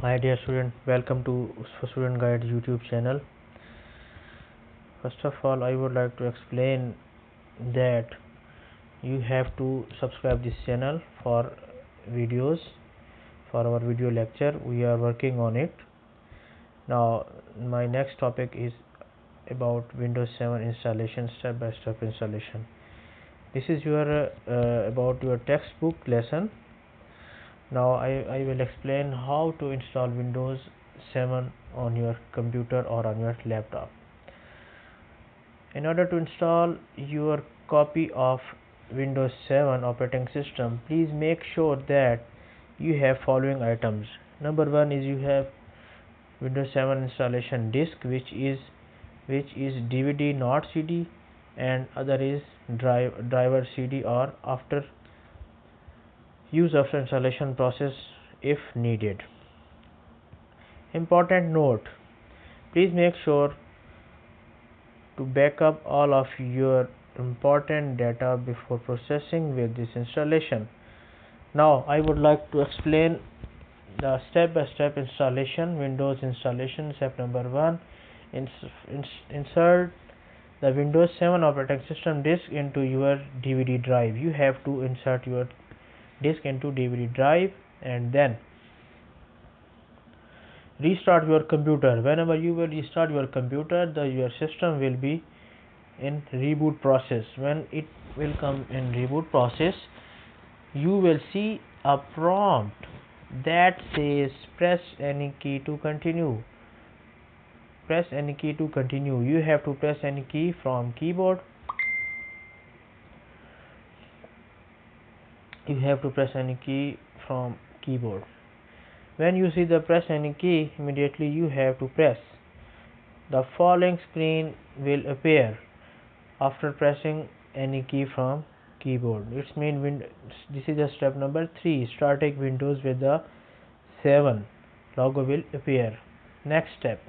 Hi dear student, welcome to Student Guide YouTube channel. First of all, I would like to explain that you have to subscribe this channel for videos, for our video lecture. We are working on it. Now my next topic is about Windows 7 installation, step-by-step installation. This is your about your textbook lesson. Now I will explain how to install Windows 7 on your computer or on your laptop. In order to install your copy of Windows 7 operating system, please make sure that you have following items. Number one is you have Windows 7 installation disk, which is DVD not CD, and other is driver CD or after installation process if needed. Important note: please make sure to back up all of your important data before processing with this installation. Now I would like to explain the step-by-step installation. Windows installation. Step number 1: insert the Windows 7 operating system disk into your DVD drive. You have to insert your disk into DVD drive and then restart your computer. Whenever you will restart your computer, your system will be in reboot process. When it will come in reboot process, you will see a prompt that says press any key to continue. Press any key to continue. You have to press any key from keyboard. You have to press any key from keyboard. When you see the press any key, immediately you have to press. The following screen will appear after pressing any key from keyboard. It's mean this is the step number 3. Starting Windows with the 7 logo will appear. Next step: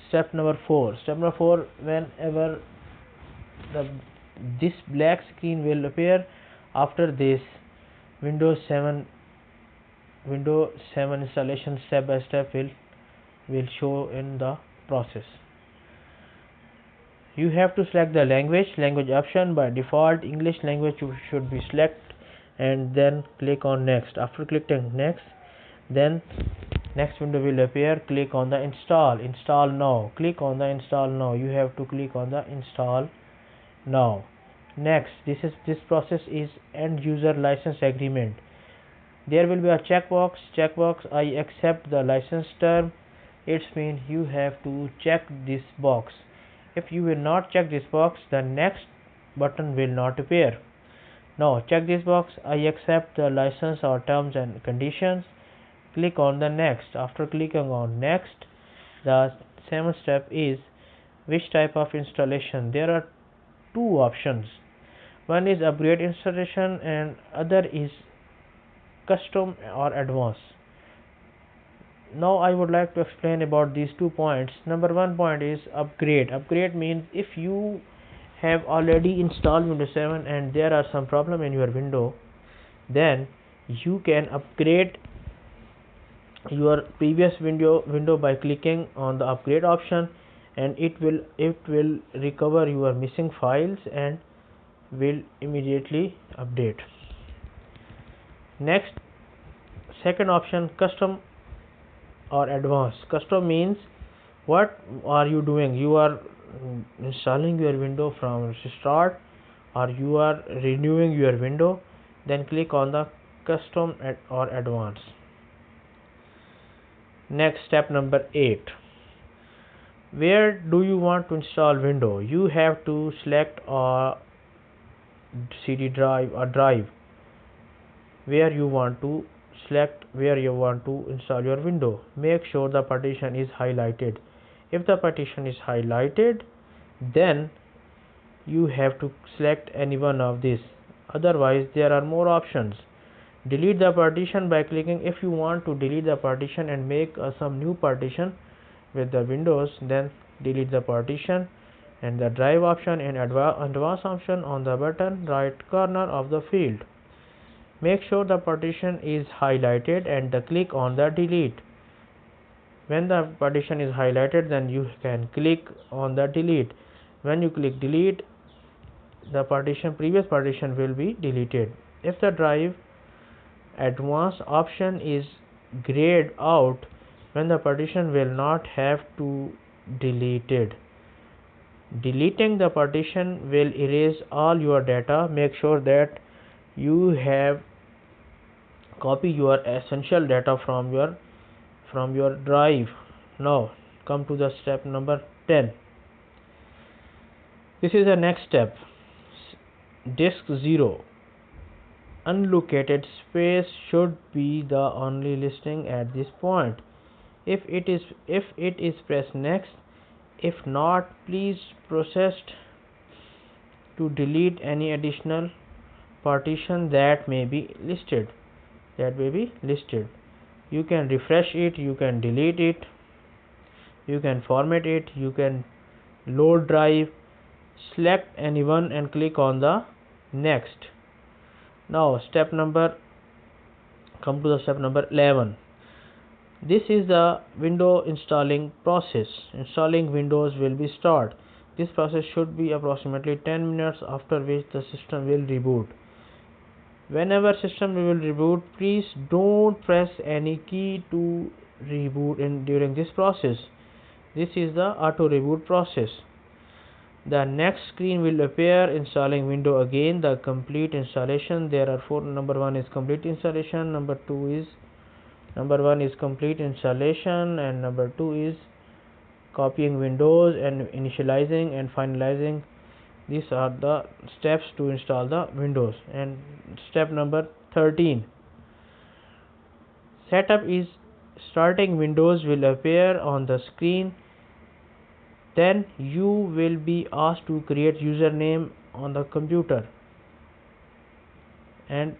step number 4. Step number 4: whenever this black screen will appear, after this Windows 7 installation step by step will show in the process. You have to select the language option. By default, English language should be selected, and then click on next. After clicking next, then next window will appear. Click on the install now. Click on the install now. You have to click on the install now. Next, this process is end user license agreement. There will be a checkbox I accept the license term. It means you have to check this box. If you will not check this box, the next button will not appear. Now check this box: I accept the license or terms and conditions. Click on the next. After clicking on next, the 7th step is which type of installation. There are two options. One is upgrade installation and other is custom or advanced. Now I would like to explain about these 2 points. Number 1 point is upgrade. Upgrade means if you have already installed Windows 7 and there are some problem in your window, then you can upgrade your previous window by clicking on the upgrade option, and it will recover your missing files and will immediately update. Next, second option, custom or advanced. Custom means what are you doing? You are installing your window from start, or you are renewing your window. Then click on the custom or advanced. Next, step number 8. Where do you want to install window? You have to select a CD drive or drive where you want to install your window. Make sure the partition is highlighted. If the partition is highlighted, then you have to select any one of these. Otherwise, there are more options. Delete the partition by clicking. If you want to delete the partition and make some new partition with the Windows, then delete the partition. and the drive option and advanced option on the bottom right corner of the field. Make sure the partition is highlighted and click on the delete. When the partition is highlighted, then you can click on the delete. When you click delete, the previous partition will be deleted. If the drive advanced option is grayed out, when the partition will not have to deleted. Deleting the partition will erase all your data. Make sure that you have copy your essential data from your drive. Now come to the step number 10. This is the next step. Disk 0. Unallocated space should be the only listing at this point. If it is press next. If not, please proceed to delete any additional partition that may be listed. You can refresh it, you can delete it, you can format it, you can load drive. Select any one and click on the next. Now come to the step number 11. This is the window installing process. Installing Windows will be start. This process should be approximately 10 minutes, after which the system will reboot. Whenever system will reboot, please don't press any key to reboot during this process. This is the auto reboot process. The next screen will appear. Installing window again, the complete installation. There are four. Number 1 is complete installation, number 1 is complete installation, and number 2 is copying windows and initializing and finalizing. These are the steps to install the Windows. And step number 13. Setup is starting Windows will appear on the screen. Then you will be asked to create username on the computer and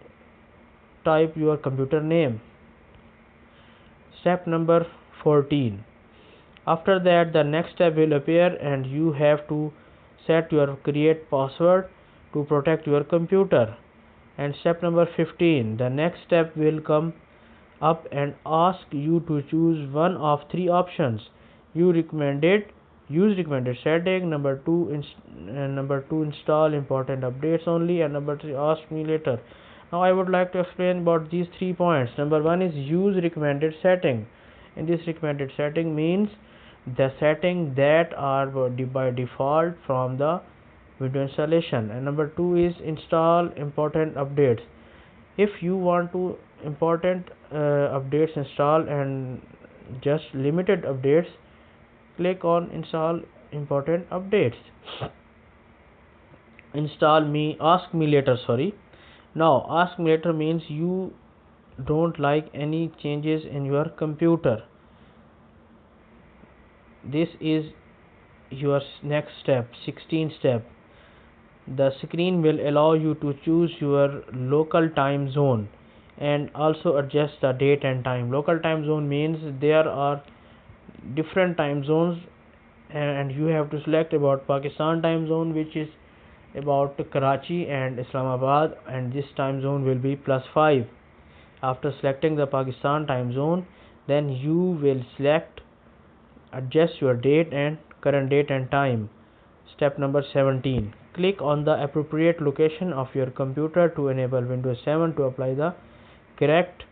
type your computer name. Step number 14. After that, the next step will appear and you have to set your create password to protect your computer. And step number 15. The next step will come up and ask you to choose one of three options. Use recommended setting. Number 2 install important updates only, and number 3 ask me later. Now I would like to explain about these 3 points. Number 1 is use recommended setting. In this recommended setting means the setting that are by default from the Windows installation. And number 2 is install important updates. If you want to important updates install and just limited updates, click on install important updates. Ask me later. Now ask me later means you don't like any changes in your computer. This is your next step, 16th step. The screen will allow you to choose your local time zone and also adjust the date and time. Local time zone means there are different time zones and you have to select about Pakistan time zone, which is about Karachi and Islamabad, and this time zone will be +5. After selecting the Pakistan time zone, then you will select adjust your date and current date and time. Step number 17. Click on the appropriate location of your computer to enable Windows 7 to apply the correct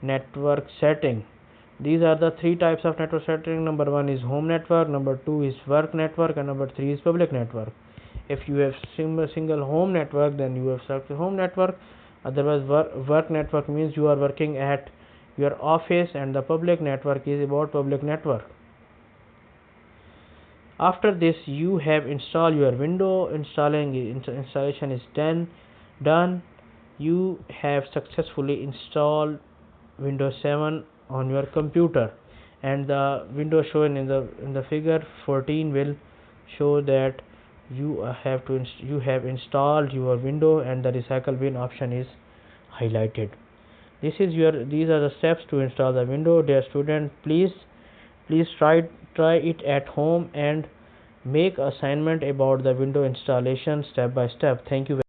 network setting. These are the 3 types of network setting. Number 1 is home network, number 2 is work network, and number 3 is public network. If you have single home network, then you have selected home network. Otherwise, work network means you are working at your office, and the public network is about public network. After this, you have installed your window. Installation is done. You have successfully installed Windows 7 on your computer, and the window shown in the figure 14 will show that you have installed your window, and the recycle bin option is highlighted. These are the steps to install the window. Dear student, please try it at home and make assignment about the window installation step by step. Thank you.